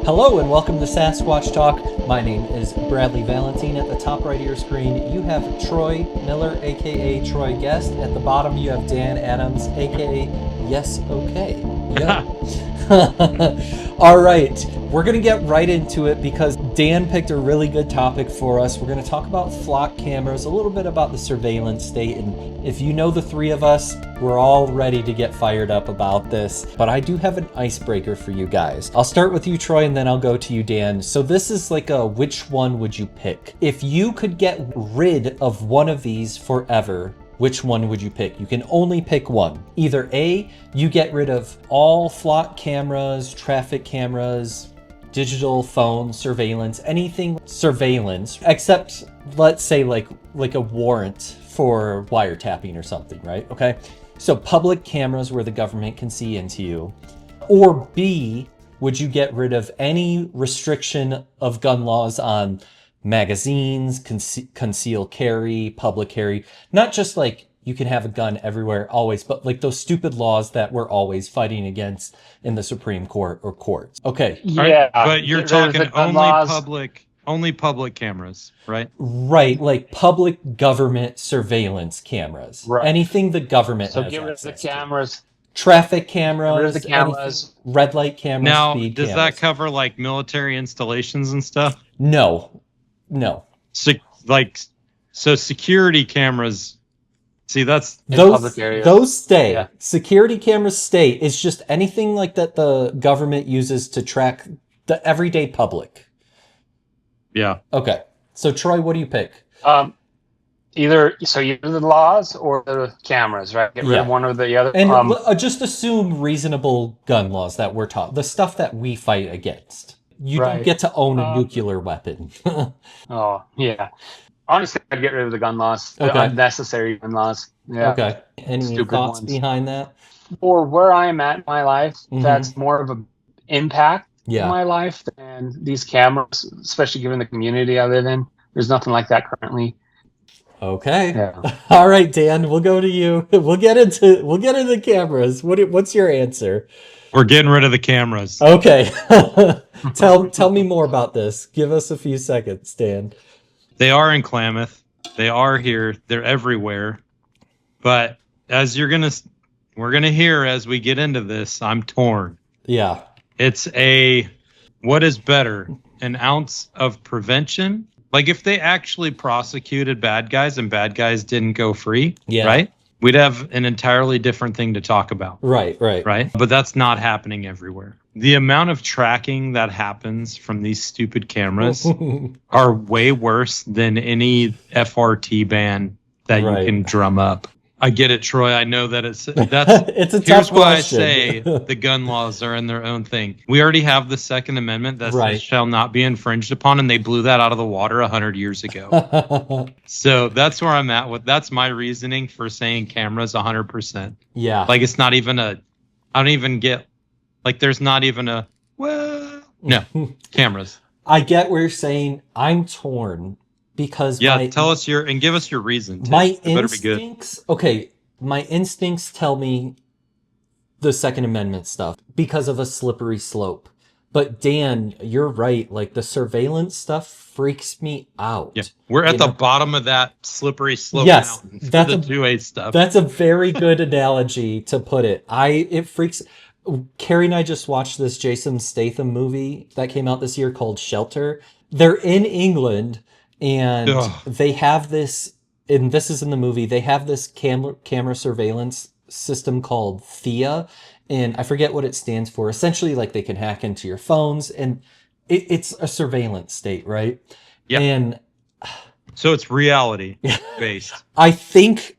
Hello and welcome to Sasquatch Talk. My name is Bradley Valentine. At the top right of your screen, you have Troy Miller, aka Troy Guest. At the bottom, you have Dan Adams, aka Yes Okay. Yeah. All right, we're going to get right into it because Dan picked a really good topic for us. We're going to talk about flock cameras, a little bit about the surveillance state, and if you know the three of us, we're all ready to get fired up about this. But I do have an icebreaker for you guys. I'll start with you, Troy, and then I'll go to you, Dan. So this is like a which one would you pick? If you could get rid of one of these forever, which one would you pick? You can only pick one. Either A, you get rid of all flock cameras, traffic cameras, digital phone surveillance, anything surveillance, except let's say like a warrant for wiretapping or something, right? Okay. So public cameras where the government can see into you. Or B, would you get rid of any restriction of gun laws on magazines, conceal carry, public carry, not just like you can have a gun everywhere always, but like those stupid laws that we're always fighting against in the Supreme Court or courts. Okay. Yeah, but you're talking only public cameras, right? Right, like public government surveillance cameras. Right. Anything the government has get rid of the access to. cameras. Traffic cameras, Get rid of the cameras. red light cameras, Now, speed does cameras. that cover like military installations and stuff? No. So security cameras. See, that's public areas. Those stay. Yeah. Security cameras stay. It's just anything like that the government uses to track the everyday public. yeah. Okay. So Troy, what do you pick? Either the laws or the cameras, right? Get rid of one or the other. And just assume reasonable gun laws that we're taught. The stuff that we fight against. You don't get to own a nuclear weapon. Oh, yeah. Honestly, I'd get rid of the gun laws. Okay. The unnecessary gun laws. Yeah. Okay. Any Stupid thoughts ones. behind that? For where I am at in my life, Mhm. that's more of an impact Yeah. in my life than these cameras, especially given the community I live in. There's nothing like that currently. Okay. Yeah. All right, Dan, we'll go to you. We'll get into the cameras. What's your answer? We're getting rid of the cameras. Okay. Tell me more about this. Give us a few seconds, Dan. They are in Klamath. They are here. They're everywhere. But as we're gonna hear as we get into this, I'm torn. Yeah. It's what is better, an ounce of prevention? Like if they actually prosecuted bad guys and bad guys didn't go free, right? We'd have an entirely different thing to talk about. Right. But that's not happening everywhere. The amount of tracking that happens from these stupid cameras are way worse than any FRT ban that you can drum up. I get it, Troy. I know that it's it's a tough here's why question. I say the gun laws are in their own thing. We already have the Second Amendment that says shall not be infringed upon, and they blew that out of the water 100 years ago. So that's where I'm at with. That's my reasoning for saying cameras 100%. Yeah. Like it's not even I don't even get. Like there's not even no cameras. I get what you're saying. I'm torn. Because tell us give us your reason. My instincts, my instincts tell me the Second Amendment stuff because of a slippery slope. But Dan, you're right. Like the surveillance stuff freaks me out. Yeah, we're at the bottom of that slippery slope. Yes, mountain that's the 2A stuff. That's a very good analogy to put it. It freaks. Carrie and I just watched this Jason Statham movie that came out this year called Shelter. They're in England. And they have this, and this is in the movie, they have this camera surveillance system called Thea, and I forget what it stands for. Essentially, like they can hack into your phones, and it's a surveillance state, right? Yeah. And so it's reality based. I think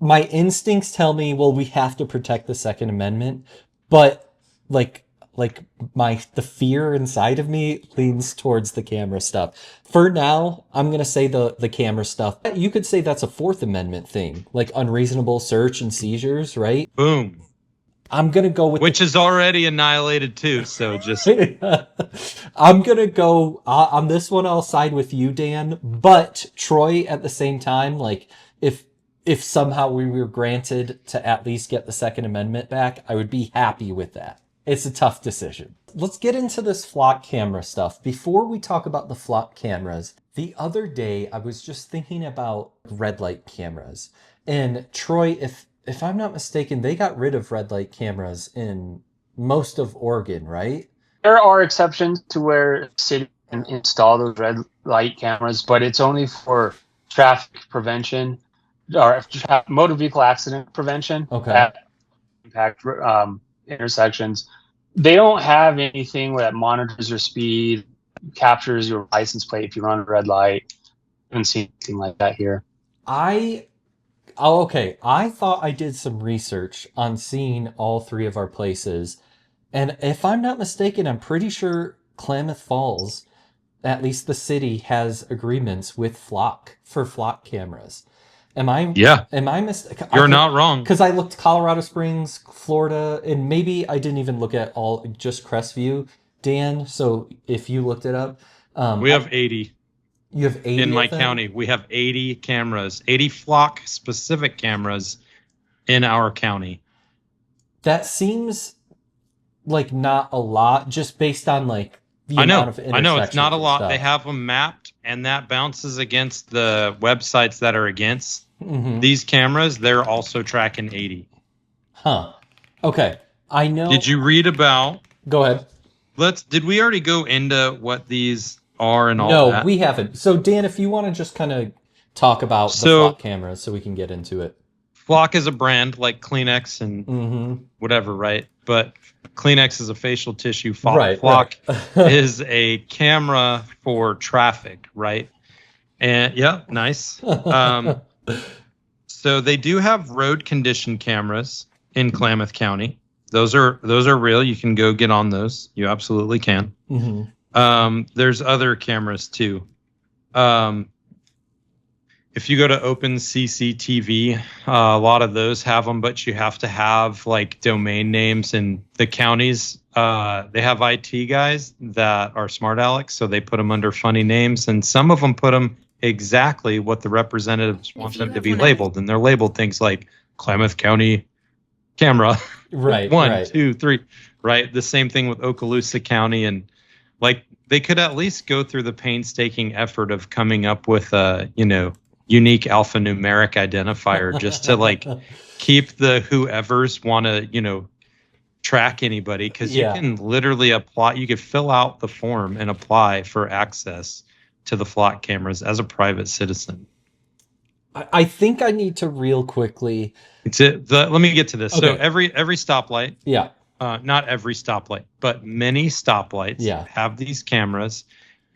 my instincts tell me, well, we have to protect the Second Amendment, but like the fear inside of me leans towards the camera stuff. For now, I'm going to say the camera stuff. You could say that's a Fourth Amendment thing, like unreasonable search and seizures, right? Boom. I'm going to go with... Which is already annihilated too, so just... I'm going to go... on this one, I'll side with you, Dan. But Troy, at the same time, like, if somehow we were granted to at least get the Second Amendment back, I would be happy with that. It's a tough decision. Let's get into this flock camera stuff. Before we talk about the flock cameras, the other day I was just thinking about red light cameras. And Troy, if I'm not mistaken, they got rid of red light cameras in most of Oregon, right? There are exceptions to where city can install those red light cameras, but it's only for traffic prevention or motor vehicle accident prevention Okay. that impact intersections. They don't have anything that monitors your speed, captures your license plate if you run a red light. I haven't seen anything like that here. Okay. I thought I did some research on seeing all three of our places. And if I'm not mistaken, I'm pretty sure Klamath Falls, at least the city, has agreements with Flock for Flock cameras. Am I mistaken? You're not wrong. Because I looked Colorado Springs, Florida, and maybe I didn't even look at just Crestview, Dan. So if you looked it up, We have 80 you have 80 in my of them? county. We have 80 cameras, 80 flock specific cameras in our county. That seems like not a lot, just based on like the I amount of know it's not a intersections and lot. stuff. They have them mapped, and that bounces against the websites that are against these cameras. They're also tracking 80. Huh. Okay. I know. Did you read about? Go ahead. Did we already go into what these are and all No, that? we haven't. So Dan, if you want to just kind of talk about the Flock cameras so we can get into it. Flock is a brand like Kleenex and whatever, right? But Kleenex is a facial tissue. Flock is a camera for traffic, right? And yeah, nice. So they do have road condition cameras in Klamath County. Those are real. You can go get on those. You absolutely can. There's other cameras too. If you go to OpenCCTV, a lot of those have them, but you have to have like domain names, and the counties, they have IT guys that are smart Alex, so they put them under funny names, and some of them put them exactly what the representatives want them to be labeled, and they're labeled things like Klamath County camera, right? 1, 2, 3, right? The same thing with Okaloosa County, and like they could at least go through the painstaking effort of coming up with a, unique alphanumeric identifier just to like keep the whoever's want to, track anybody, because you can literally apply. You could fill out the form and apply for access to the flock cameras as a private citizen. I think I need to real quickly. Let me get to this. Okay. So every stoplight. Yeah. Not every stoplight, but many stoplights have these cameras,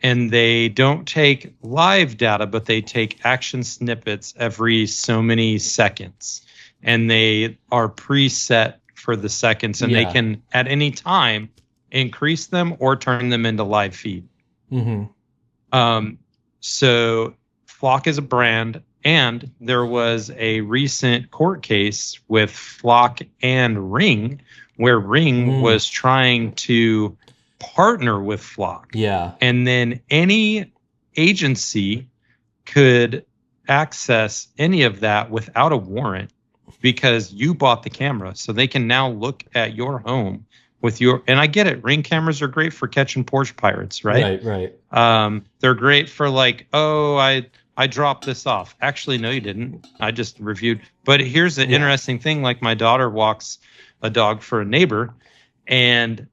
and they don't take live data, but they take action snippets every so many seconds, and they are preset for the seconds, and they can at any time increase them or turn them into live feed. So Flock is a brand, and there was a recent court case with Flock and Ring, where Ring was trying to partner with Flock. Yeah. And then any agency could access any of that without a warrant because you bought the camera. So they can now look at your home with your, and I get it. Ring cameras are great for catching porch pirates, right? Right. They're great for like, oh, I dropped this off. Actually, no, you didn't. I just reviewed. But here's the interesting thing. Like my daughter walks a dog for a neighbor, and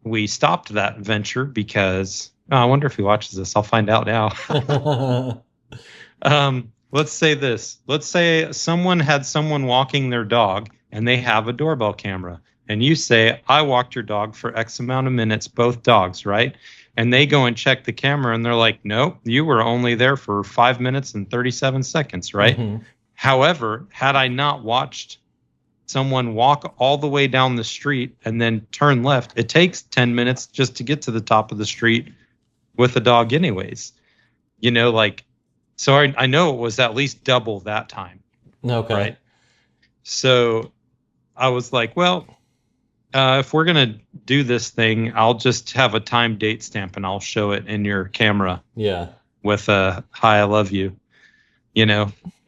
we stopped that venture because I wonder if he watches this. I'll find out now. Let's say this. Let's say someone had someone walking their dog and they have a doorbell camera, and you say, I walked your dog for X amount of minutes, both dogs, right? And they go and check the camera and they're like, nope, you were only there for 5 minutes and 37 seconds, right? However, had I not watched someone walk all the way down the street and then turn left, it takes 10 minutes just to get to the top of the street with a dog anyways. So I know it was at least double that time. Okay. Right. So I was like, well, if we're going to do this thing, I'll just have a time date stamp and I'll show it in your camera. Yeah. With a hi, I love you,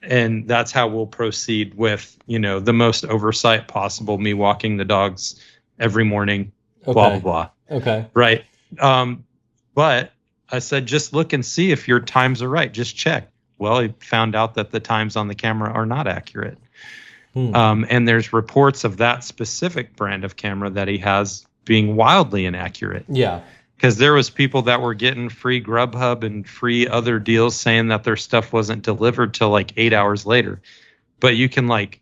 and that's how we'll proceed with, the most oversight possible, me walking the dog's every morning, Okay. blah, blah, blah. Okay. Right. But I said, just look and see if your times are right. Just check. Well, he found out that the times on the camera are not accurate. And there's reports of that specific brand of camera that he has being wildly inaccurate. Yeah. Because there was people that were getting free Grubhub and free other deals saying that their stuff wasn't delivered till like 8 hours later. But you can like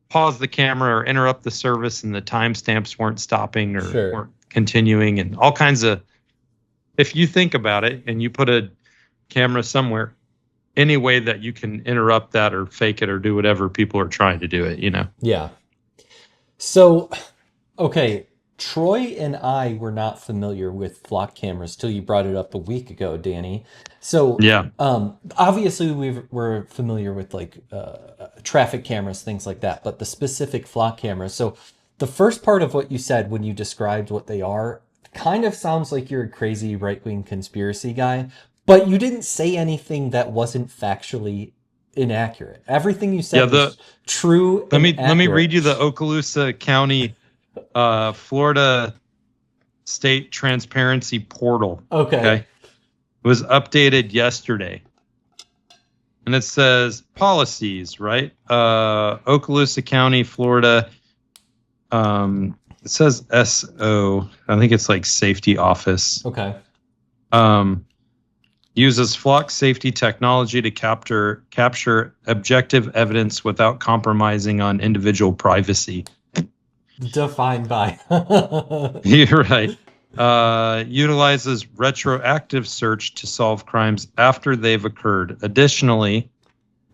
pause the camera or interrupt the service and the timestamps weren't stopping or weren't continuing and all kinds of, if you think about it and you put a camera somewhere, any way that you can interrupt that or fake it or do whatever, people are trying to do it, you know? Yeah. So, okay, Troy and I were not familiar with flock cameras till you brought it up a week ago, Danny. So, yeah, obviously we're familiar with like traffic cameras, things like that, but the specific flock cameras. So, the first part of what you said when you described what they are kind of sounds like you're a crazy right-wing conspiracy guy, but you didn't say anything that wasn't factually inaccurate. Everything you said was true. Let me read you the Okaloosa County, Florida State Transparency Portal. Okay. It was updated yesterday, and it says policies. Right, Okaloosa County, Florida. It says SO. I think it's like safety office. Okay. Uses flock safety technology to capture objective evidence without compromising on individual privacy. Defined by. You're right. Utilizes retroactive search to solve crimes after they've occurred. Additionally,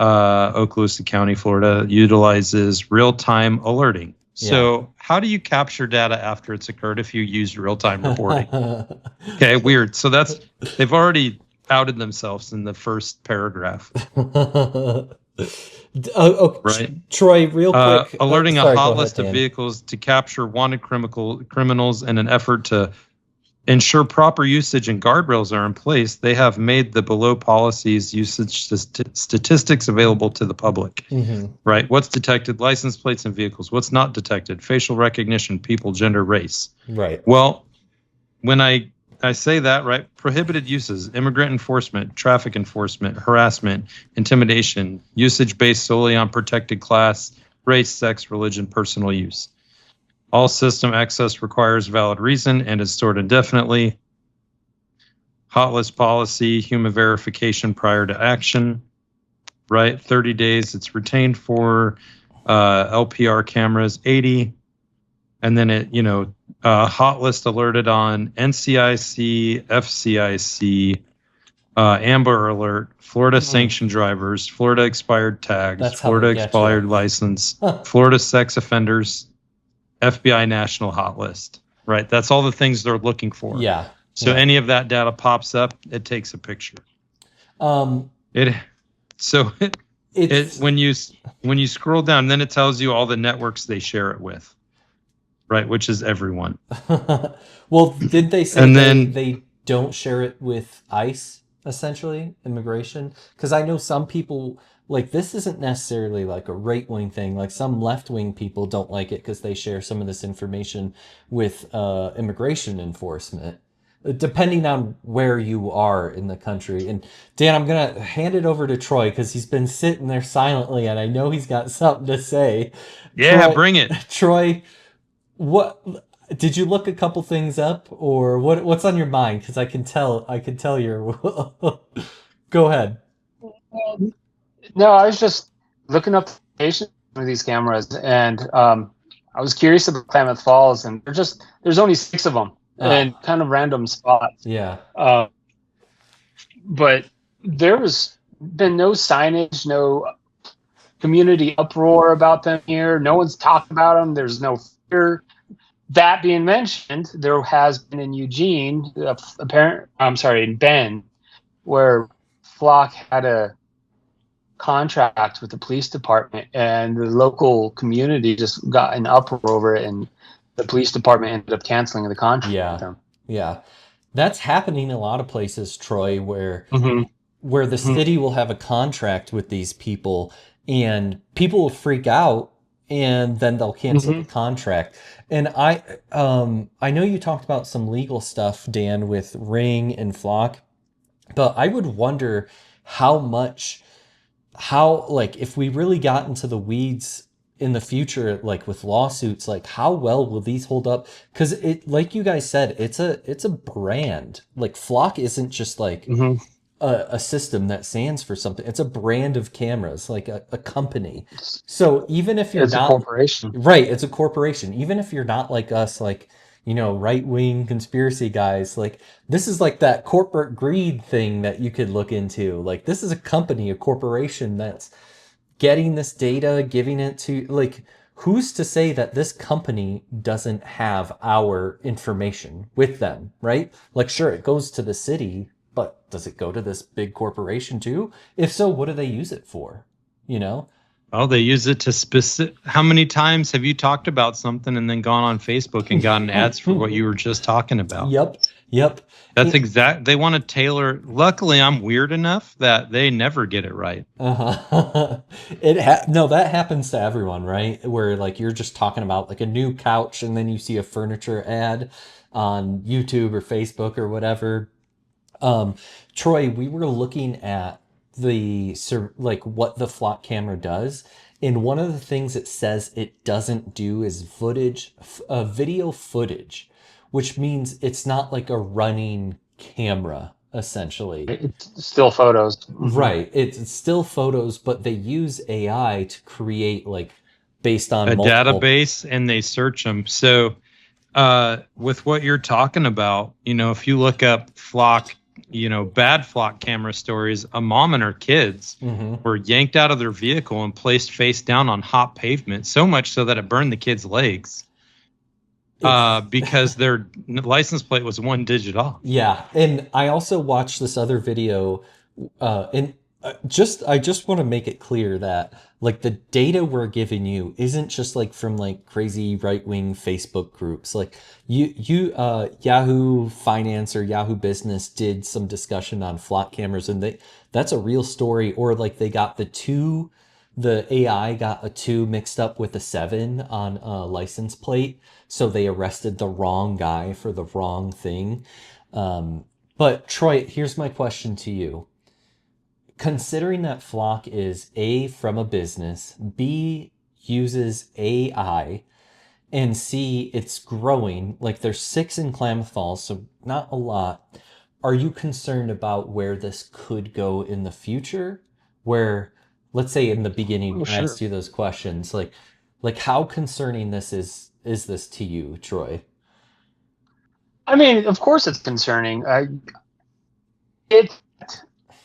Okaloosa County, Florida, utilizes real-time alerting. So how do you capture data after it's occurred if you use real-time reporting? Okay, weird. So they've already outed themselves in the first paragraph. Right. Troy, real quick. Alerting a hot list of vehicles to capture wanted criminals in an effort to ensure proper usage and guardrails are in place. They have made the below policies usage statistics available to the public. Mm-hmm. Right. What's detected? License plates and vehicles. What's not detected? Facial recognition, people, gender, race. Right. Well, when I say that, right, prohibited uses, immigrant enforcement, traffic enforcement, harassment, intimidation, usage based solely on protected class, race, sex, religion, personal use. All system access requires valid reason and is stored indefinitely. Hot list policy, human verification prior to action, right? 30 days it's retained for LPR cameras, 80. And then it, hot list alerted on NCIC, FCIC, Amber Alert, Florida sanctioned drivers, Florida expired tags, Florida expired license, Florida sex offenders, FBI national hot list, right? That's all the things they're looking for. Yeah. So any of that data pops up, it takes a picture. When you scroll down, then it tells you all the networks they share it with. Right, which is everyone. Well, did they say they don't share it with ICE, essentially, immigration? Because I know some people, like, this isn't necessarily like a right-wing thing. Like, some left-wing people don't like it because they share some of this information with immigration enforcement, depending on where you are in the country. And Dan, I'm going to hand it over to Troy because he's been sitting there silently, and I know he's got something to say. Yeah, Troy, bring it. Troy, what did you look a couple things up, or what's on your mind? Because I can tell you're. Go ahead. No, I was just looking up the information for these cameras, and I was curious about Klamath Falls, and there's only 6 of them, and kind of random spots. Yeah. But there's been no signage, no community uproar about them here. No one's talked about them. There's no fear. That being mentioned, there has been in Eugene, in Bend, where Flock had a contract with the police department, and the local community just got an uproar over it, and the police department ended up canceling the contract with them. Yeah. That's happening in a lot of places, Troy, where the city will have a contract with these people, and people will freak out and then they'll cancel the contract. And I know you talked about some legal stuff, Dan, with Ring and Flock, but I would wonder how much, how, like, if we really got into the weeds in the future, like with lawsuits, like how well will these hold up? Because it, like you guys said, it's a brand. Like Flock isn't just like a system that stands for something. It's a brand of cameras, like a company. So even if you're It's a not corporation. right, it's a corporation. Even if you're not like us, like, you know, right wing conspiracy guys, like this is like that corporate greed thing that you could look into. Like this is a company, a corporation that's getting this data, giving it to, like, who's to say that this company doesn't have our information with them, right? Like, sure, it goes to the city, but does it go to this big corporation too? If so, what do they use it for? You know? Oh, they use it to specific. How many times have you talked about something and then gone on Facebook and gotten ads for what you were just talking about? Yep. That's exact. They want to tailor. Luckily, I'm weird enough that they never get it right. No, that happens to everyone, right? Where like you're just talking about like a new couch and then you see a furniture ad on YouTube or Facebook or whatever. Troy, we were looking at like what the Flock camera does, and one of the things it says it doesn't do is video footage, which means it's not like a running camera essentially. It's still photos. Right. It's still photos, but they use AI to create like based on a multiple database, and they search them. So with what you're talking about, you know, if you look up Flock, you know, bad Flock camera stories, a mom and her kids were yanked out of their vehicle and placed face down on hot pavement, so much so that it burned the kids' legs because their license plate was one digit off. Yeah, and I also watched this other video, and I just want to make it clear that like the data we're giving you isn't just like from like crazy right wing Facebook groups. Like Yahoo Finance or Yahoo Business did some discussion on Flock cameras, and that's a real story. Or like they got the AI got a 2 mixed up with a 7 on a license plate, so they arrested the wrong guy for the wrong thing. But Troy, here's my question to you. Considering that Flock is A, from a business, B, uses AI, and C, it's growing, like there's 6 in Klamath Falls, so not a lot. Are you concerned about where this could go in the future? Where, let's say in the beginning, I asked you those questions, like how concerning is this to you, Troy? I mean, of course it's concerning.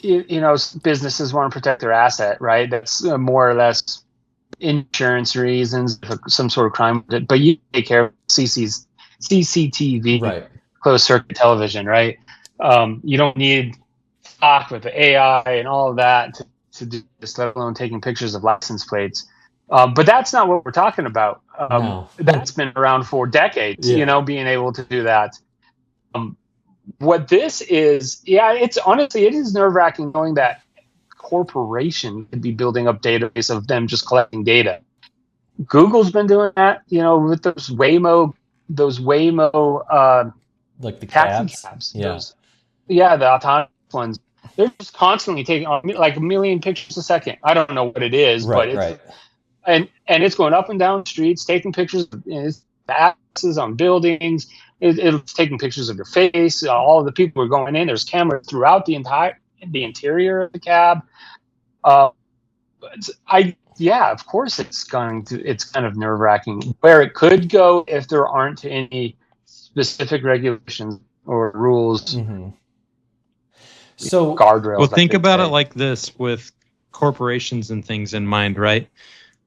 You know, businesses want to protect their asset, right? That's more or less insurance reasons, some sort of crime. But you take care of CCTV, Right. closed circuit television, right? You don't need stock with the AI and all of that to do this, let alone taking pictures of license plates. But that's not what we're talking about. No. That's been around for decades, Yeah. you know, being able to do that. What this is, it's honestly, it is nerve-wracking knowing that corporation could be building up database of them just collecting data. Google's been doing that, you know, with those Waymo Like the taxi cabs. The autonomous ones. They're just constantly taking like a million pictures a second. I don't know what it is, but it's and it's going up and down streets, taking pictures of axes on buildings. It's taking pictures of your face. All of the people are going in. There's cameras throughout the interior of the cab. Of course it's kind of nerve-wracking where it could go if there aren't any specific regulations or rules. So guardrails. Well, think about it like this with corporations and things in mind, right?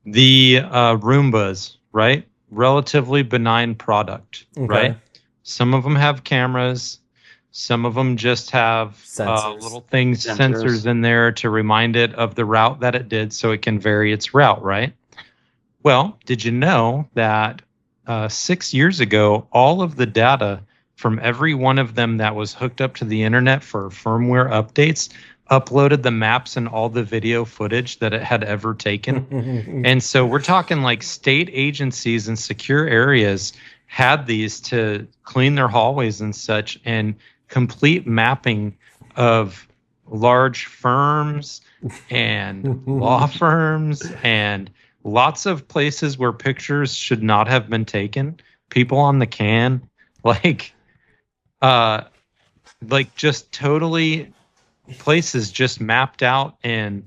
The Roombas, right? Relatively benign product, right? Some of them have cameras. Some of them just have little things, sensors in there to remind it of the route that it did so it can vary its route, right? Well, did you know that 6 years ago, all of the data from every one of them that was hooked up to the internet for firmware updates uploaded the maps and all the video footage that it had ever taken. And so we're talking like state agencies and secure areas had these to clean their hallways and such, and complete mapping of large firms and law firms and lots of places where pictures should not have been taken. People on the can, like just totally places just mapped out and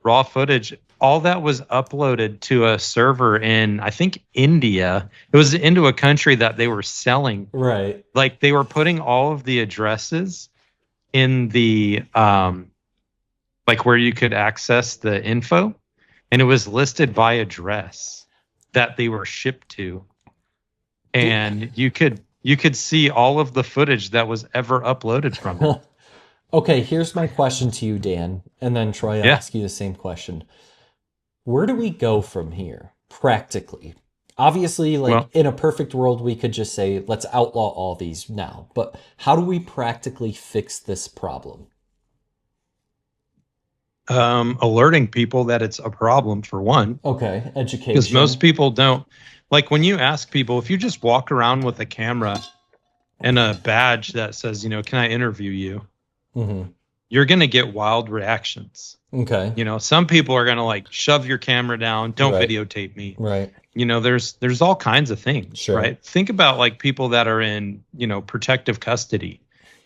raw footage. All that was uploaded to a server in, I think, India. It was into a country that they were selling. Right. Like they were putting all of the addresses in the like where you could access the info, and it was listed by address that they were shipped to. And you could see all of the footage that was ever uploaded from it. Okay, here's my question to you, Dan, and then Troy, I'll ask you the same question. Where do we go from here, practically? Obviously, in a perfect world, we could just say, let's outlaw all these now. But how do we practically fix this problem? Alerting people that it's a problem, for one. Okay, education. Because most people don't. Like when you ask people, if you just walk around with a camera and a badge that says, can I interview you? Mm-hmm. You're going to get wild reactions. Okay. Some people are going to like shove your camera down. Don't videotape me. Right. There's all kinds of things, sure. Right? Think about like people that are in, protective custody,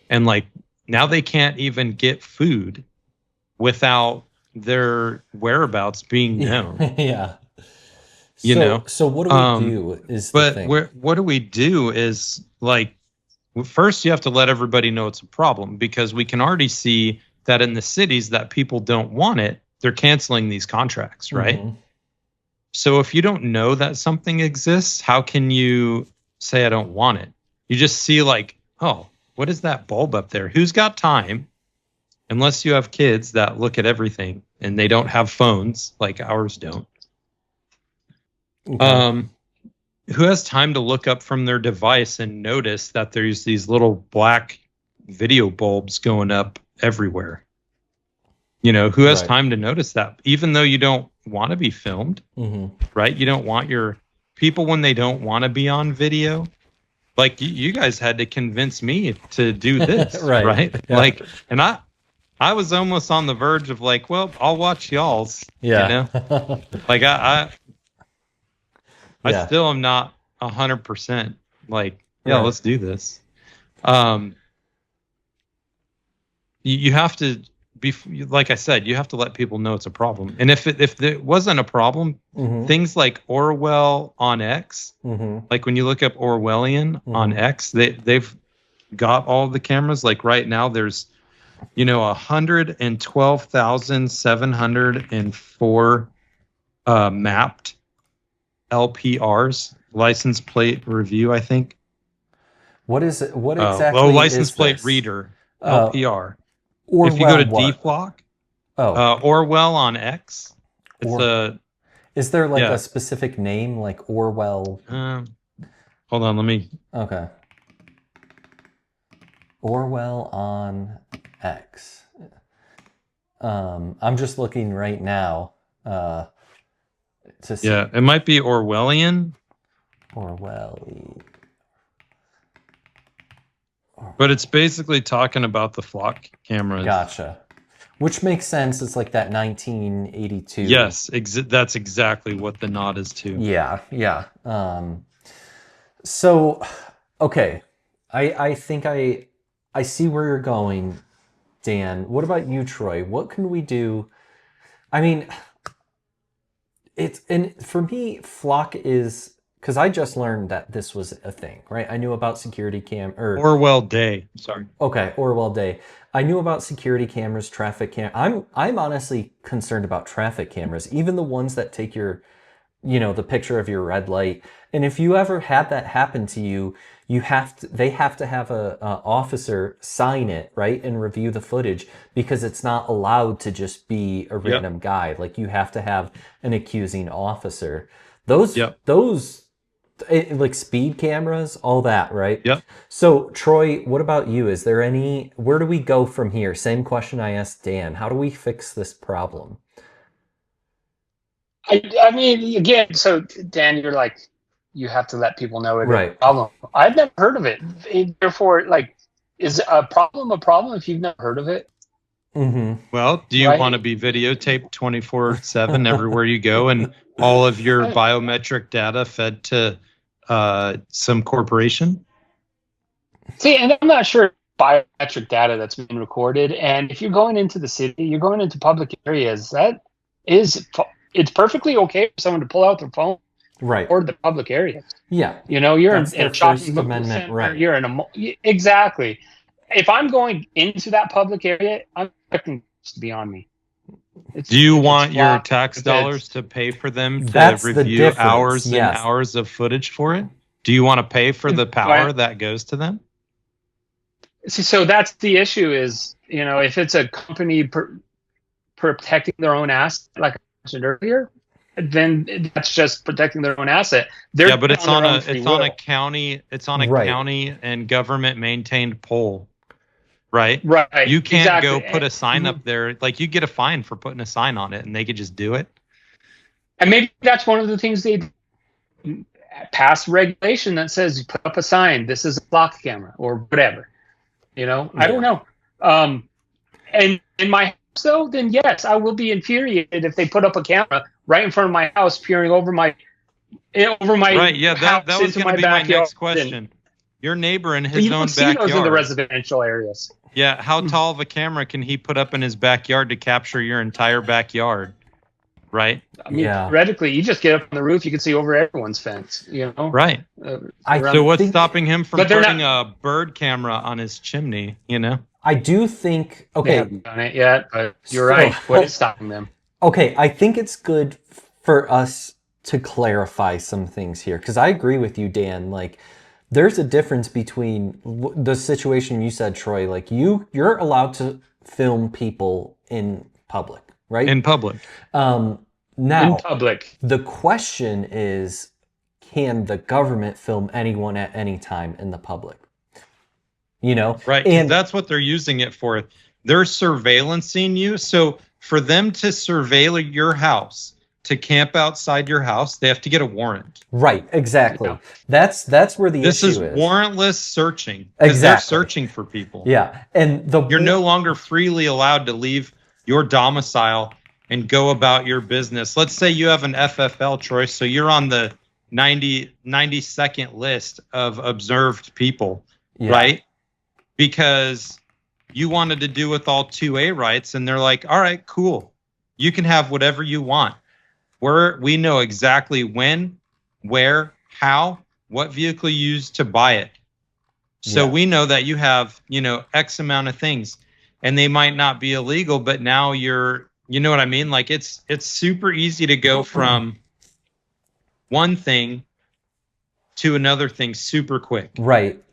and like now they can't even get food without their whereabouts being known. Yeah. So what do we do what do we do is like, first you have to let everybody know it's a problem, because we can already see that in the cities that people don't want it, they're canceling these contracts, right? Mm-hmm. So if you don't know that something exists, how can you say I don't want it? You just see like, oh, what is that bulb up there? Who's got time? Unless you have kids that look at everything and they don't have phones like ours don't. Okay. Who has time to look up from their device and notice that there's these little black video bulbs going up everywhere? Who has time to notice that? Even though you don't want to be filmed, right? You don't want your people, when they don't want to be on video. Like you guys had to convince me to do this, right? Yeah. Like, and I was almost on the verge of like, well, I'll watch y'all's. Yeah. Like I still am not 100% like, let's do this. You have to be, like I said, you have to let people know it's a problem. And if it wasn't a problem, things like Orwell on X, like when you look up Orwellian on X, they've got all the cameras. Like right now, there's 112,704 mapped LPRs, license plate review, I think. What is it? What exactly is license plate this? reader, LPR. Orwell, if you go to what? DFlock, Orwell on X, it's is there like a specific name, like Orwell? Hold on, let me. Okay. Orwell on X. I'm just looking right now. To see. Yeah, it might be Orwellian. But it's basically talking about the flock cameras. Gotcha. Which makes sense. It's like that 1982. Yes, that's exactly what the nod is to. Yeah. So, okay. I think I see where you're going, Dan. What about you, Troy? What can we do? I mean, for me, flock is, because I just learned that this was a thing, right? I knew about security Orwell Day. Sorry. Okay, Orwell Day. I knew about security cameras, traffic I'm honestly concerned about traffic cameras, even the ones that take your, the picture of your red light. And if you ever had that happen to you, they have to have a officer sign it, right, and review the footage, because it's not allowed to just be a random guy. Like you have to have an accusing officer. Those like speed cameras, all that, right? Yep. So, Troy, what about you? Is there where do we go from here? Same question I asked Dan. How do we fix this problem? I mean, again, so Dan, you're like, you have to let people know it is a Right. problem. I've never heard of it. Therefore, like, is a problem if you've never heard of it? Mm-hmm. Well, do you Right. want to be videotaped 24/7 everywhere you go, and all of your biometric data fed to some corporation? See, and I'm not sure biometric data that's been recorded. And if you're going into the city, you're going into public areas. It's perfectly okay for someone to pull out their phone, Right. or the public area. Yeah. You know, you're That's in their a shopping First Amendment center. right. You're in exactly. If I'm going into that public area, I'm expecting to be on me. Do you want your tax dollars to pay for them to review hours and hours of footage for it? Do you want to pay for the power that goes to them? See, so that's the issue is, you know, if it's a company protecting their own asset, like I mentioned earlier, then that's just protecting their own asset. Yeah, but it's on a county and government maintained pole, right? Right. You can't go put a sign up there. Like, you get a fine for putting a sign on it, and they could just do it. And maybe that's one of the things they pass regulation that says you put up a sign, this is a block camera or whatever. You know, I don't know. And in my house, though, then yes, I will be infuriated if they put up a camera right in front of my house, peering over my right. Yeah, that was going to be my next question. Your neighbor in his own backyard. You don't see those in the residential areas. Yeah, how tall of a camera can he put up in his backyard to capture your entire backyard? Right. I mean, theoretically, you just get up on the roof, you can see over everyone's fence. You know. Right. So what's stopping him from putting a bird camera on his chimney? You know. I do think. Okay. They haven't done it yet, but you're right. What is stopping them? Okay, I think it's good for us to clarify some things here, because I agree with you, Dan. Like, there's a difference between the situation you said, Troy. Like, you're allowed to film people in public, right? In public. Now, in public. The question is, can the government film anyone at any time in the public? You know? Right, and that's what they're using it for. They're surveillancing you. So for them to surveil your house, to camp outside your house, they have to get a warrant. Right, exactly. Yeah. That's where the issue is. This is warrantless searching. Because they're searching for people. Yeah. And you're no longer freely allowed to leave your domicile and go about your business. Let's say you have an FFL, Troy, so you're on the 92nd list of observed people, right? Because you wanted to do with all 2A rights, and they're like, all right, cool. You can have whatever you want. We know exactly when, where, how, what vehicle you used to buy it. So we know that you have, X amount of things, and they might not be illegal, but now you know what I mean? Like, it's super easy to go from one thing to another thing super quick. Right.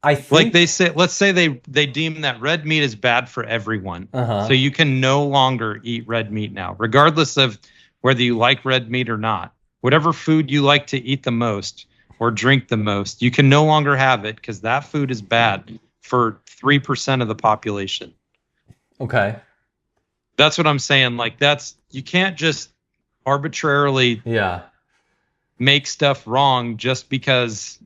I think, like they say, let's say they deem that red meat is bad for everyone. So you can no longer eat red meat now, regardless of whether you like red meat or not. Whatever food you like to eat the most or drink the most, you can no longer have it because that food is bad for 3% of the population. Okay. That's what I'm saying. Like, you can't just arbitrarily make stuff wrong just because.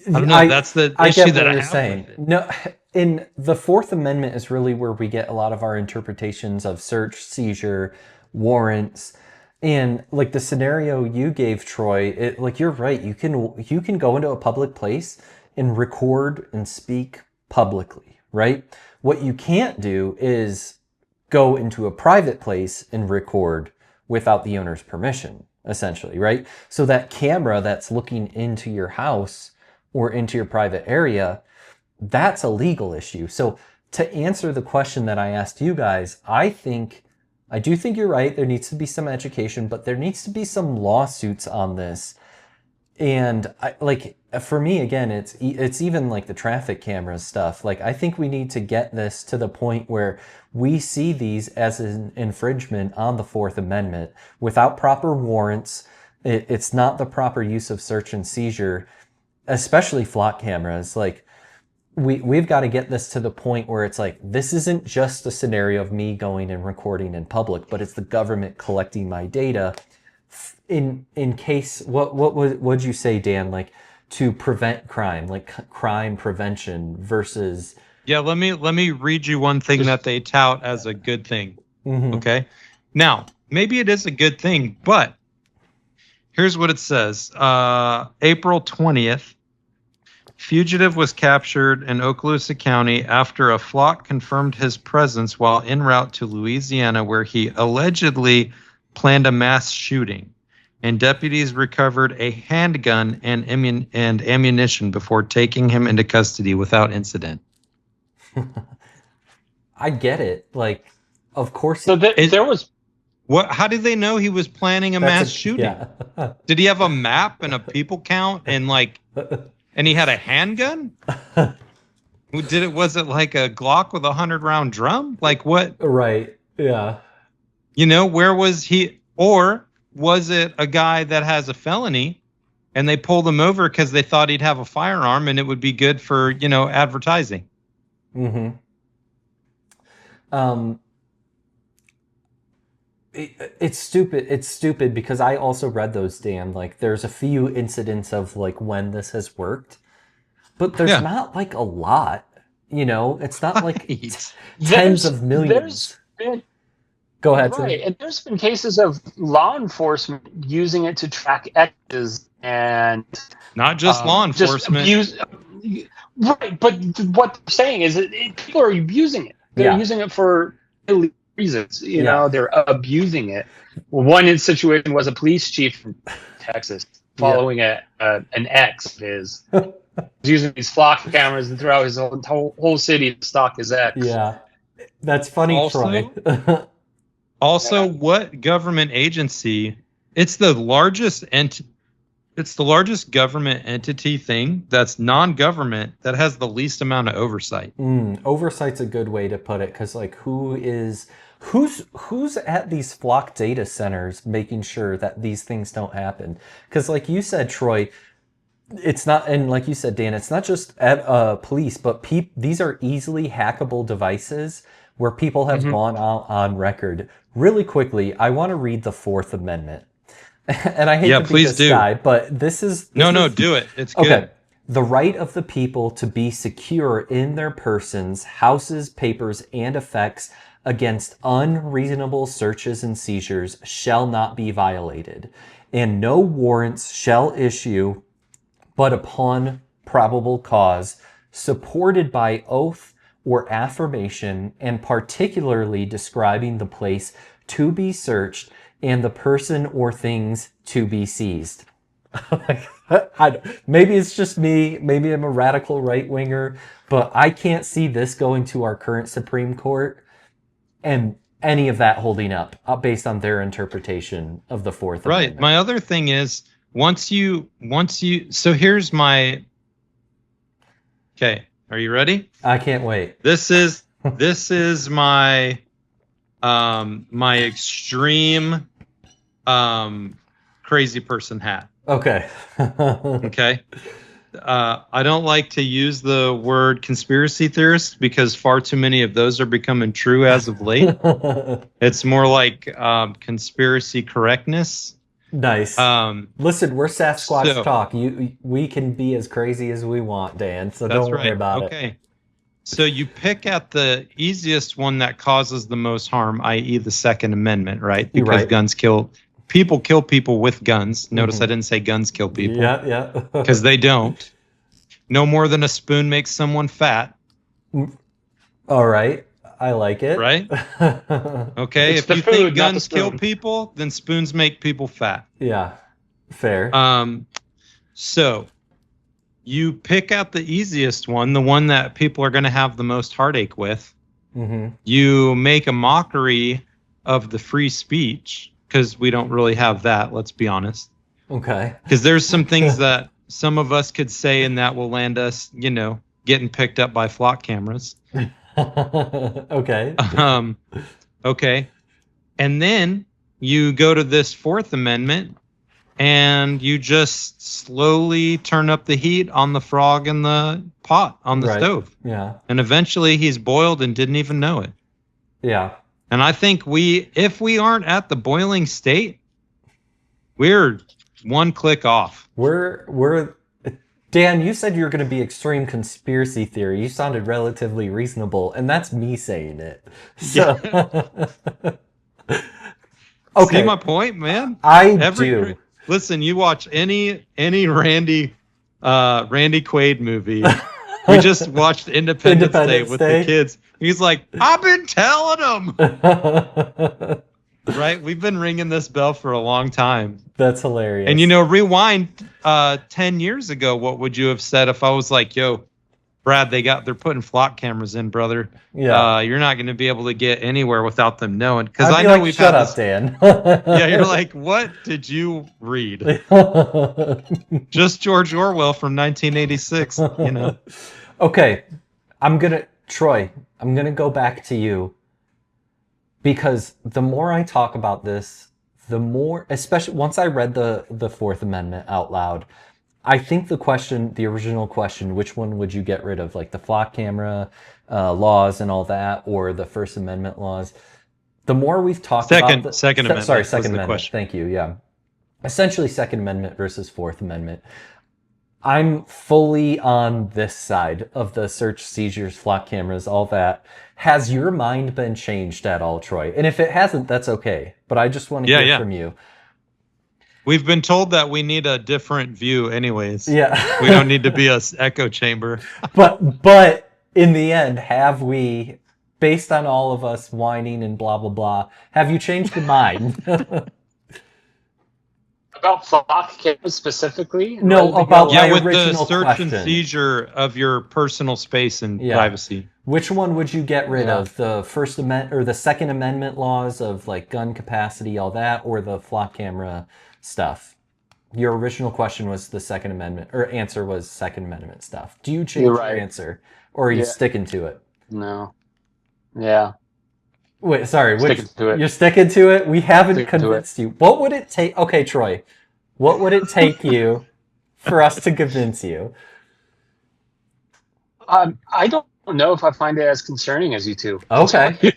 I don't know. That's the issue that I have saying. No, in the Fourth Amendment is really where we get a lot of our interpretations of search, seizure, warrants, and like the scenario you gave, Troy. Like, you're right. You can go into a public place and record and speak publicly, right? What you can't do is go into a private place and record without the owner's permission, essentially, right? So that camera that's looking into your house or into your private area, that's a legal issue. So to answer the question that I asked you guys, I do think you're right. There needs to be some education, but there needs to be some lawsuits on this. And for me, again, it's even like the traffic cameras stuff. Like, I think we need to get this to the point where we see these as an infringement on the Fourth Amendment without proper warrants, It's not the proper use of search and seizure, especially flock cameras. Like, we've got to get this to the point where it's like, this isn't just a scenario of me going and recording in public, but it's the government collecting my data in case, what'd you say, Dan? Like, to prevent crime, like crime prevention versus. Yeah, let me read you one thing that they tout as a good thing. Mm-hmm. Okay. Now, maybe it is a good thing, but here's what it says. April 20th, fugitive was captured in Okaloosa County after a flock confirmed his presence while en route to Louisiana, where he allegedly planned a mass shooting. And deputies recovered a handgun and ammunition before taking him into custody without incident. I get it. Like, of course. So there was. What? How did they know he was planning a mass shooting? Yeah. Did he have a map and a people count and he had a handgun? Was it like a Glock with a 100-round drum? Like what? Right. Yeah. Where was he? Or was it a guy that has a felony and they pulled him over because they thought he'd have a firearm and it would be good for, advertising? Mm-hmm. It's stupid. It's stupid because I also read those, Dan. Like, there's a few incidents of like when this has worked, but there's not like a lot. It's not like tens of millions. Go ahead. Right, and there's been cases of law enforcement using it to track X's and not just law enforcement. Right, but what they're saying is that people are abusing it. They're using it for illegal reasons. They're abusing it. One situation was a police chief from Texas following an ex of his. He's using these flock cameras and throughout his whole city to stalk his ex. Yeah, that's funny, Troy. Also, what government agency? It's the largest government entity thing that's non-government that has the least amount of oversight. Oversight's a good way to put it, because like who's at these flock data centers making sure that these things don't happen? Because like you said, Troy, it's not, and like you said, Dan, it's not just police, but these are easily hackable devices where people have gone out on record. Really quickly, I want to read the Fourth Amendment. And I hate to be this guy, but this is... do it. It's good. Okay. The right of the people to be secure in their persons, houses, papers, and effects against unreasonable searches and seizures shall not be violated, and no warrants shall issue but upon probable cause, supported by oath or affirmation, and particularly describing the place to be searched and the person or things to be seized. Maybe it's just me, maybe I'm a radical right-winger, but I can't see this going to our current Supreme Court and any of that holding up based on their interpretation of the Fourth Amendment. Right. My other thing is, so here's my... Okay, are you ready? I can't wait. This is my my extreme crazy person hat. Okay. Okay. I don't like to use the word conspiracy theorist because far too many of those are becoming true as of late. It's more like conspiracy correctness. Nice. Listen, we're Sasquatch Talk. We can be as crazy as we want, Dan, so don't worry about it. Okay. So you pick at the easiest one that causes the most harm, i.e. the Second Amendment, right? Because guns kill people with guns. Notice I didn't say guns kill people. Yeah. Because they don't. No more than a spoon makes someone fat. All right. I like it. Right? Okay. If you think guns kill people, then spoons make people fat. Yeah. Fair. So you pick out the easiest one, the one that people are going to have the most heartache with. Mm-hmm. You make a mockery of the free speech, because we don't really have that, let's be honest. Okay. Because there's some things that some of us could say and that will land us, getting picked up by flock cameras. Okay. Okay. And then you go to this Fourth Amendment and you just slowly turn up the heat on the frog in the pot on the stove. Yeah. And eventually he's boiled and didn't even know it. Yeah. And I think if we aren't at the boiling state, we're one click off. We're Dan, you said you were going to be extreme conspiracy theory. You sounded relatively reasonable, and that's me saying it. So, okay. See my point, man? I do. Listen, you watch any Randy Quaid movie. We just watched Independence Day with the kids. He's like, I've been telling them. Right? We've been ringing this bell for a long time. That's hilarious. And, rewind 10 years ago, what would you have said if I was like, yo, Brad, they're putting flock cameras in, brother. Yeah. You're not going to be able to get anywhere without them knowing. Because I know like, we've shut had up, Dan. Yeah, you're like, what did you read? Just George Orwell from 1986, Okay. Troy, I'm going to go back to you. Because the more I talk about this, the more, especially once I read the Fourth Amendment out loud, I think the original question, which one would you get rid of? Like the flock camera laws and all that, or the First Amendment laws? The more we've talked about... Second Amendment. Sorry, Second Amendment. Question. Thank you, yeah. Essentially Second Amendment versus Fourth Amendment. I'm fully on this side of the search, seizures, flock cameras, all that. Has your mind been changed at all, Troy? And if it hasn't, that's okay. But I just want to hear from you. We've been told that we need a different view anyways. Yeah. We don't need to be an echo chamber. But in the end, have we, based on all of us whining and blah, blah, blah, have you changed your mind? About flock cameras specifically? No, about my with original the search question. and seizure of your personal space and privacy. Which one would you get rid of? The First Amendment or the Second Amendment laws of like gun capacity, all that, or the flock camera stuff? Your original question was the Second Amendment, or answer was Second Amendment stuff. Do you change your answer, or are you sticking to it? No. Yeah. Wait, sorry. Sticking to it. You're sticking to it? We haven't convinced you. What would it take? Okay, Troy. What would it take you for us to convince you? I don't know if I find it as concerning as you two. Okay.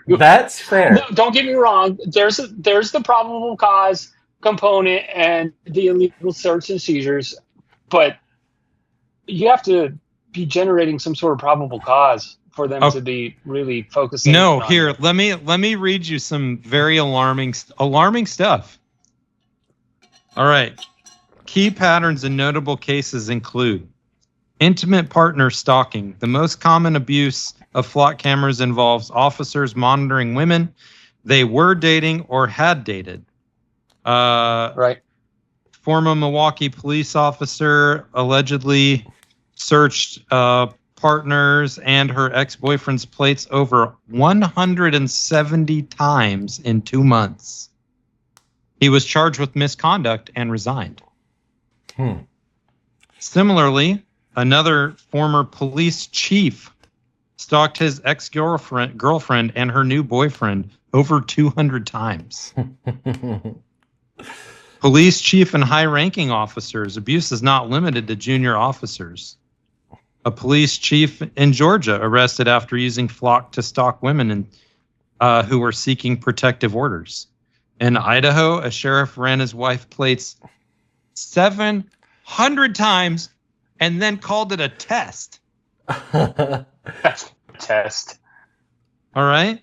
That's fair. No, don't get me wrong. There's the probable cause component and the illegal search and seizures, but you have to be generating some sort of probable cause for them to be really focusing. No, here, let me read you some very alarming stuff. All right. Key patterns and notable cases include intimate partner stalking. The most common abuse of flock cameras involves officers monitoring women they were dating or had dated. Right. Former Milwaukee police officer allegedly searched partners and her ex-boyfriend's plates over 170 times in 2 months. He was charged with misconduct and resigned. Similarly, another former police chief stalked his ex-girlfriend and her new boyfriend over 200 times. Police chief and high-ranking officers. Abuse is not limited to junior officers. A police chief in Georgia arrested after using flock to stalk women who were seeking protective orders. In Idaho, a sheriff ran his wife's plates 700 times and then called it a test. That's a test. All right.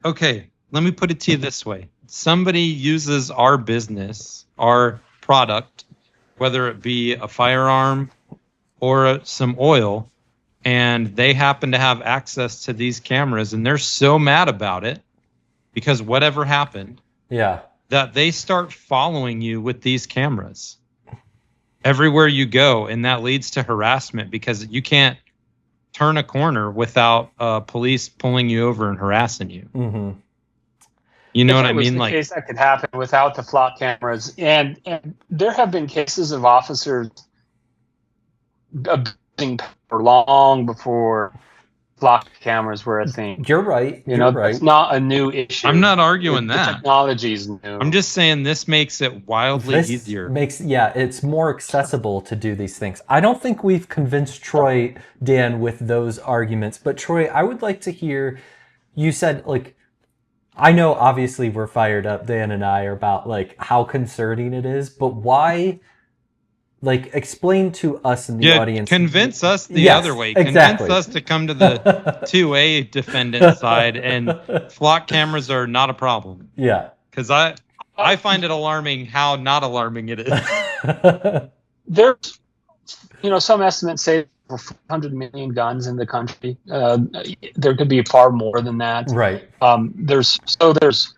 Okay, let me put it to you this way. Somebody uses our business, our product, whether it be a firearm or some oil, and they happen to have access to these cameras, and they're so mad about it because whatever happened, that they start following you with these cameras everywhere you go, and that leads to harassment because you can't turn a corner without police pulling you over and harassing you. Mm-hmm. You know what I The mean? case that could happen without the flock cameras, and there have been cases of officers abusing power long before flock cameras were a thing. You're right. You know, right. that's not a new issue. I'm not arguing that. The technology is new. I'm just saying this makes it wildly easier. It's more accessible to do these things. I don't think we've convinced Troy, Dan, with those arguments. But Troy, I would like to hear, you said, like, I know obviously we're fired up, Dan and I, about like how concerning it is, but why? Like, explain to us in the audience. Convince us the other way. Exactly. Convince us to come to the 2A defendant side, and flock cameras are not a problem. Yeah. Because I find it alarming how not alarming it is. There's, some estimates say 400 million guns in the country. There could be far more than that. Right. There's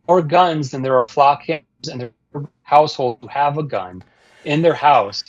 more guns than there are flock cameras, and there are households who have a gun in their house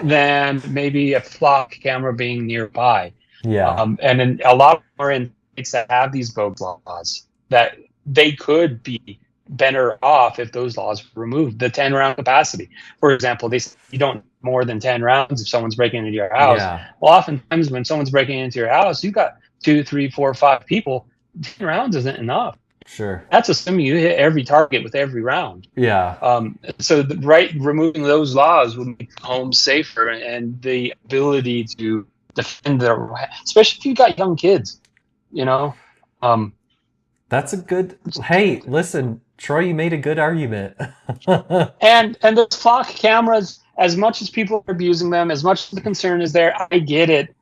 than maybe a flock camera being nearby. Yeah. And in, a lot of them are in states that have these bogus laws that they could be better off if those laws were removed. The 10-round capacity, for example, they say you don't more than 10 rounds if someone's breaking into your house. Yeah. Well, oftentimes when someone's breaking into your house, you got 2, 3, 4, 5 people. 10 rounds isn't enough. Sure. That's assuming you hit every target with every round. Yeah. So removing those laws would make homes safer, and the ability to defend their, especially if you got young kids, That's a good. Hey, listen, Troy, you made a good argument. and those flock cameras, as much as people are abusing them, as much as the concern is there, I get it.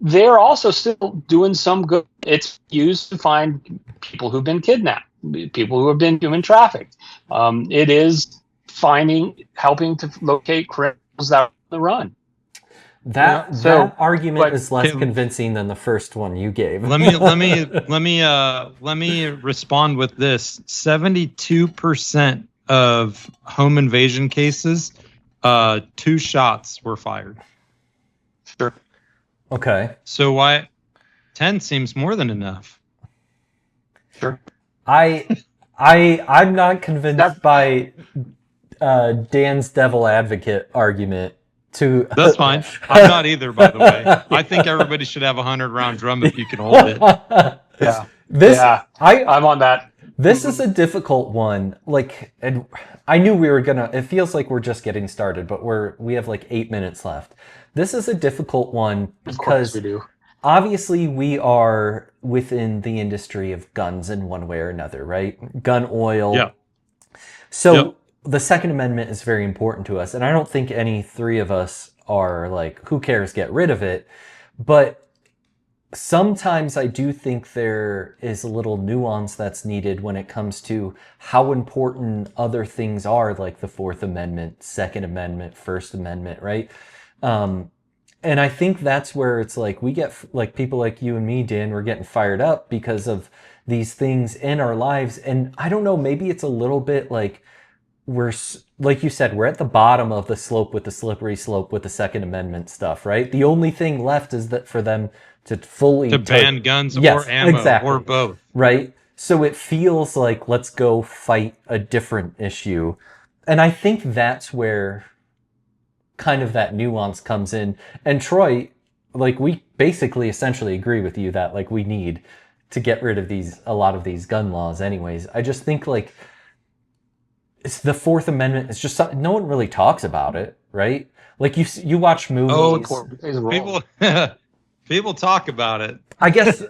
They're also still doing some good. It's used to find people who've been kidnapped, people who have been human trafficked. It is helping to locate criminals that are on the run. That argument is less convincing than the first one you gave. Let me respond with this. 72% of home invasion cases, 2 shots were fired. Sure. Okay. So why 10 seems more than enough? Sure. I'm not convinced by Dan's devil advocate argument. That's fine. I'm not either, by the way. I think everybody should have a 100-round drum if you can hold it. Yeah. I'm on that. This is a difficult one. And I knew we were gonna. It feels like we're just getting started, but we have like 8 minutes left. This is a difficult one because we do. Obviously we are within the industry of guns in one way or another, right? Gun oil. Yeah. So the Second Amendment is very important to us, and I don't think any 3 of us are like, who cares, get rid of it. But sometimes I do think there is a little nuance that's needed when it comes to how important other things are, like the Fourth Amendment, Second Amendment, First Amendment, right? And I think that's where it's like we get, like, people like you and me, Dan, we're getting fired up because of these things in our lives. And I don't know, maybe it's a little bit like like you said, we're at the bottom of the slope with the slippery slope with the Second Amendment stuff, right? The only thing left is that for them to fully ban guns or ammo or both, right? So it feels like, let's go fight a different issue. And I think that's where kind of that nuance comes in. And Troy, like, we basically essentially agree with you that, like, we need to get rid of a lot of these gun laws anyways. I just think, like, it's the Fourth Amendment. It's just something, no one really talks about it, right? Like, you watch movies. People talk about it. I guess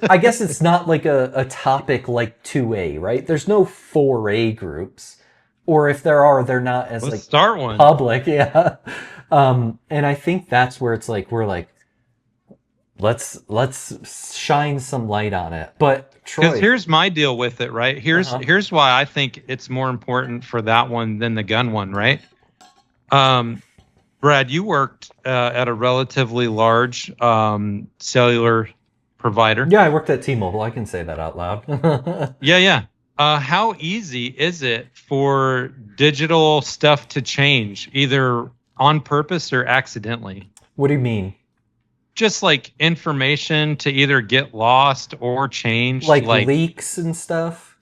it's not like a topic like 2A, right? There's no 4A groups, or if there are, they're not as Let's start one. Public, yeah. And I think that's where it's like we're like, let's shine some light on it. But Troy, because here's my deal with it, right? Here's why I think it's more important for that one than the gun one, right? Brad, you worked at a relatively large cellular provider. Yeah, I worked at T-Mobile. I can say that out loud. Yeah. How easy is it for digital stuff to change, either on purpose or accidentally? What do you mean? Just like information to either get lost or change, like leaks and stuff.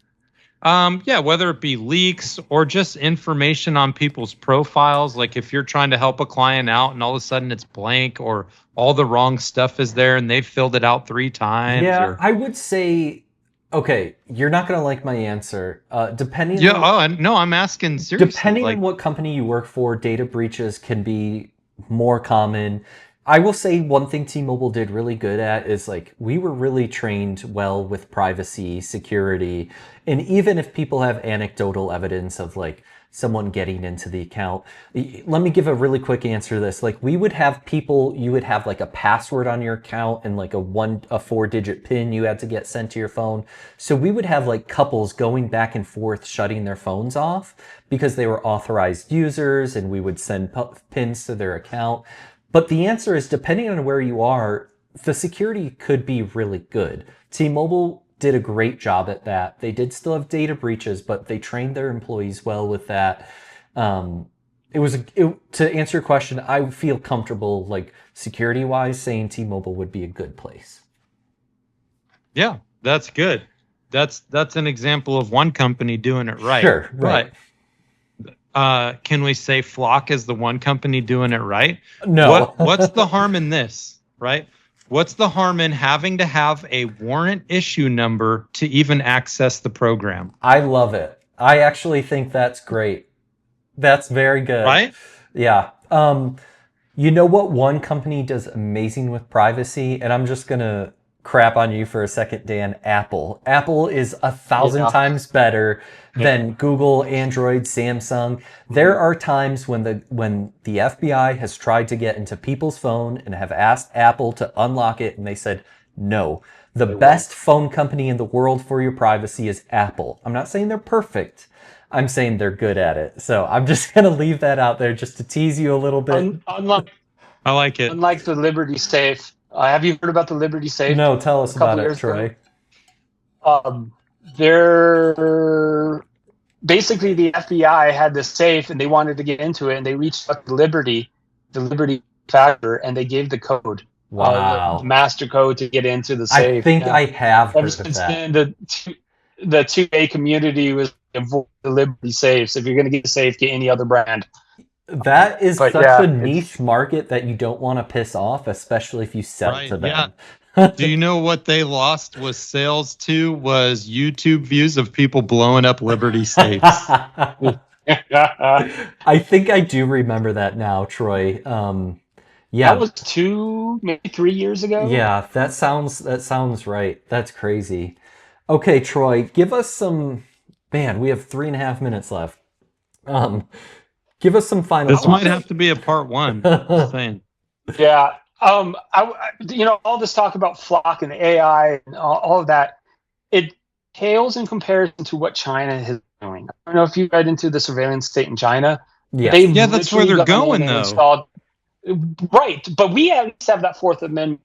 Yeah, whether it be leaks or just information on people's profiles. Like if you're trying to help a client out and all of a sudden it's blank or all the wrong stuff is there and they've filled it out 3 times. Yeah, I would say, okay, you're not going to like my answer. Depending Yeah, on, no, I'm asking seriously. depending on what company you work for, data breaches can be more common. I will say one thing T-Mobile did really good at is like we were really trained well with privacy, security, and even if people have anecdotal evidence of like someone getting into the account, let me give a really quick answer to this. Like we would have people, you would have like a password on your account and like a 4-digit PIN you had to get sent to your phone. So we would have like couples going back and forth shutting their phones off because they were authorized users, and we would send pins to their account. But the answer is, depending on where you are, the security could be really good. T-Mobile did a great job at that. They did still have data breaches, but they trained their employees well with that. To answer your question, I feel comfortable, like security-wise, saying T-Mobile would be a good place. Yeah, that's good. That's an example of one company doing it right. Sure, right. But can we say Flock is the one company doing it right? No. What's the harm in this, right? What's the harm in having to have a warrant issue number to even access the program? I love it. I actually think that's great. That's very good. Right? Yeah. You know what one company does amazing with privacy? And I'm just going to crap on you for a second, Dan. Apple. Apple is 1,000 times better than Google, Android, Samsung. There are times when the FBI has tried to get into people's phone and have asked Apple to unlock it, and they said no. The best phone company in the world for your privacy is Apple. I'm not saying they're perfect. I'm saying they're good at it. So I'm just going to leave that out there just to tease you a little bit. I like it. Unlike the Liberty Safe. Have you heard about the Liberty Safe? No, tell us about it, Troy. They're basically, the FBI had this safe and they wanted to get into it, and they reached out to the Liberty factor, and they gave the code. Wow. The master code to get into the safe. I think I have heard of that. Then the 2A community was avoid the Liberty Safes. If you're going to get a safe, get any other brand. That is such a niche market that you don't want to piss off, especially if you sell to them. Yeah. Do you know what they lost was sales to was YouTube views of people blowing up Liberty Safes? I think I do remember that now, Troy. Yeah, that was 2, maybe 3 years ago. Yeah, that sounds right. That's crazy. Okay, Troy, give us some. Man, we have 3.5 minutes left. Give us some final. This might have to be a part 1. Just saying. Yeah. All this talk about Flock and AI and all of that, it pales in comparison to what China is doing. I don't know if you read into the surveillance state in China. Yeah, that's where they're going, though. Right, but we at least have that Fourth Amendment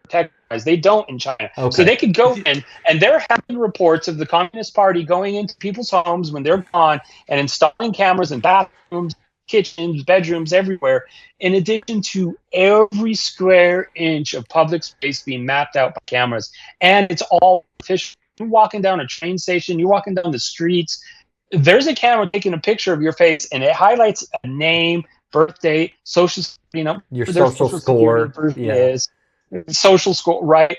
protected. They don't in China. Okay. So they could go in, and there have been reports of the Communist Party going into people's homes when they're gone and installing cameras in bathrooms, kitchens, bedrooms, everywhere, in addition to every square inch of public space being mapped out by cameras. And it's all official. You're walking down a train station, you're walking down the streets, there's a camera taking a picture of your face, and it highlights a name, birth date, social, your social score, social score, right?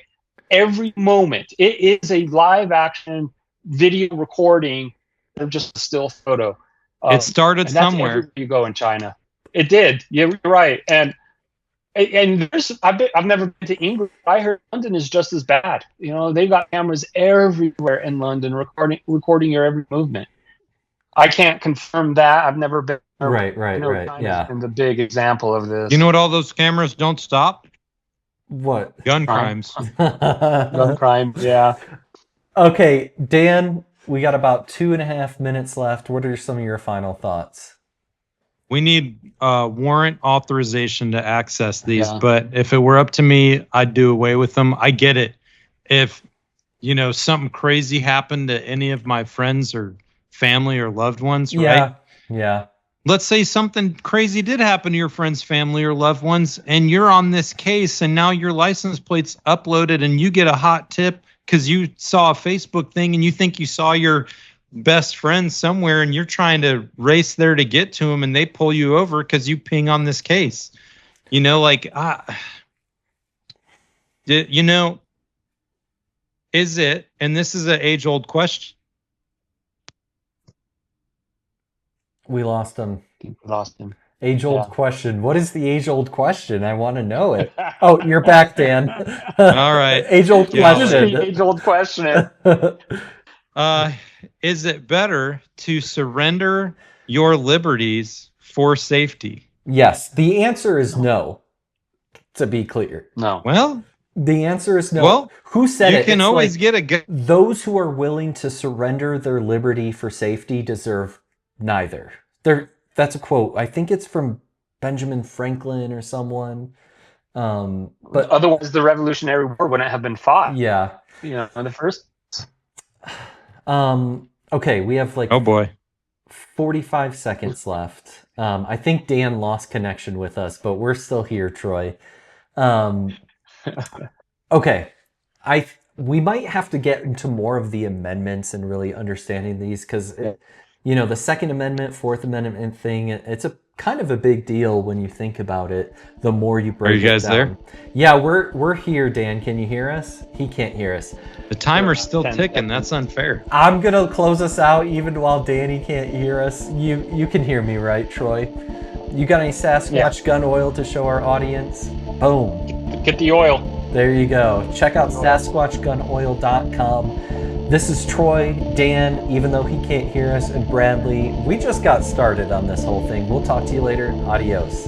Every moment. It is a live action video recording of just a still photo. It started somewhere. Everywhere you go in China. It did. Yeah, you're right. And I've never been to England. I heard London is just as bad. They've got cameras everywhere in London recording your every movement. I can't confirm that. I've never been. Right. Yeah. And the big example of this. You know what all those cameras don't stop? What? Gun crimes. Gun crime, yeah. Okay, Dan, we got about 2.5 minutes left. What are some of your final thoughts? We need warrant authorization to access these, but if it were up to me, I'd do away with them. I get it. If, something crazy happened to any of my friends or family or loved ones, right? Yeah. Let's say something crazy did happen to your friends, family, or loved ones, and you're on this case, and now your license plate's uploaded, and you get a hot tip because you saw a Facebook thing, and you think you saw your best friends somewhere and you're trying to race there to get to them and they pull you over because you ping on this case. You know, like, you know, is it, and this is an age-old question. We lost him. Lost him. Age-old question. What is the age-old question? I want to know it. Oh, you're back, Dan. All right. Age-old question. Age-old question. Is it better to surrender your liberties for safety? Yes. The answer is no, to be clear. No. Well, the answer is no. Well, who said it? You can always get a good. Those who are willing to surrender their liberty for safety deserve neither. That's a quote. I think it's from Benjamin Franklin or someone. But otherwise, the Revolutionary War wouldn't have been fought. Yeah. You know, the first. Okay, we have like. Oh boy. 45 seconds left. I think Dan lost connection with us, but we're still here, Troy. Okay, we might have to get into more of the amendments and really understanding these because, you know, the Second Amendment, Fourth Amendment thing, it's a kind of a big deal when you think about it. The more you break it down. Are you guys there? Yeah, we're here, Dan. Can you hear us? He can't hear us. The timer's still ticking. That's unfair. I'm gonna close us out even while Danny can't hear us. You can hear me, right, Troy? You got any Sasquatch gun oil to show our audience? Boom. Get the oil. There you go. Check out SasquatchGunOil.com. This is Troy, Dan, even though he can't hear us, and Bradley. We just got started on this whole thing. We'll talk to you later. Adios.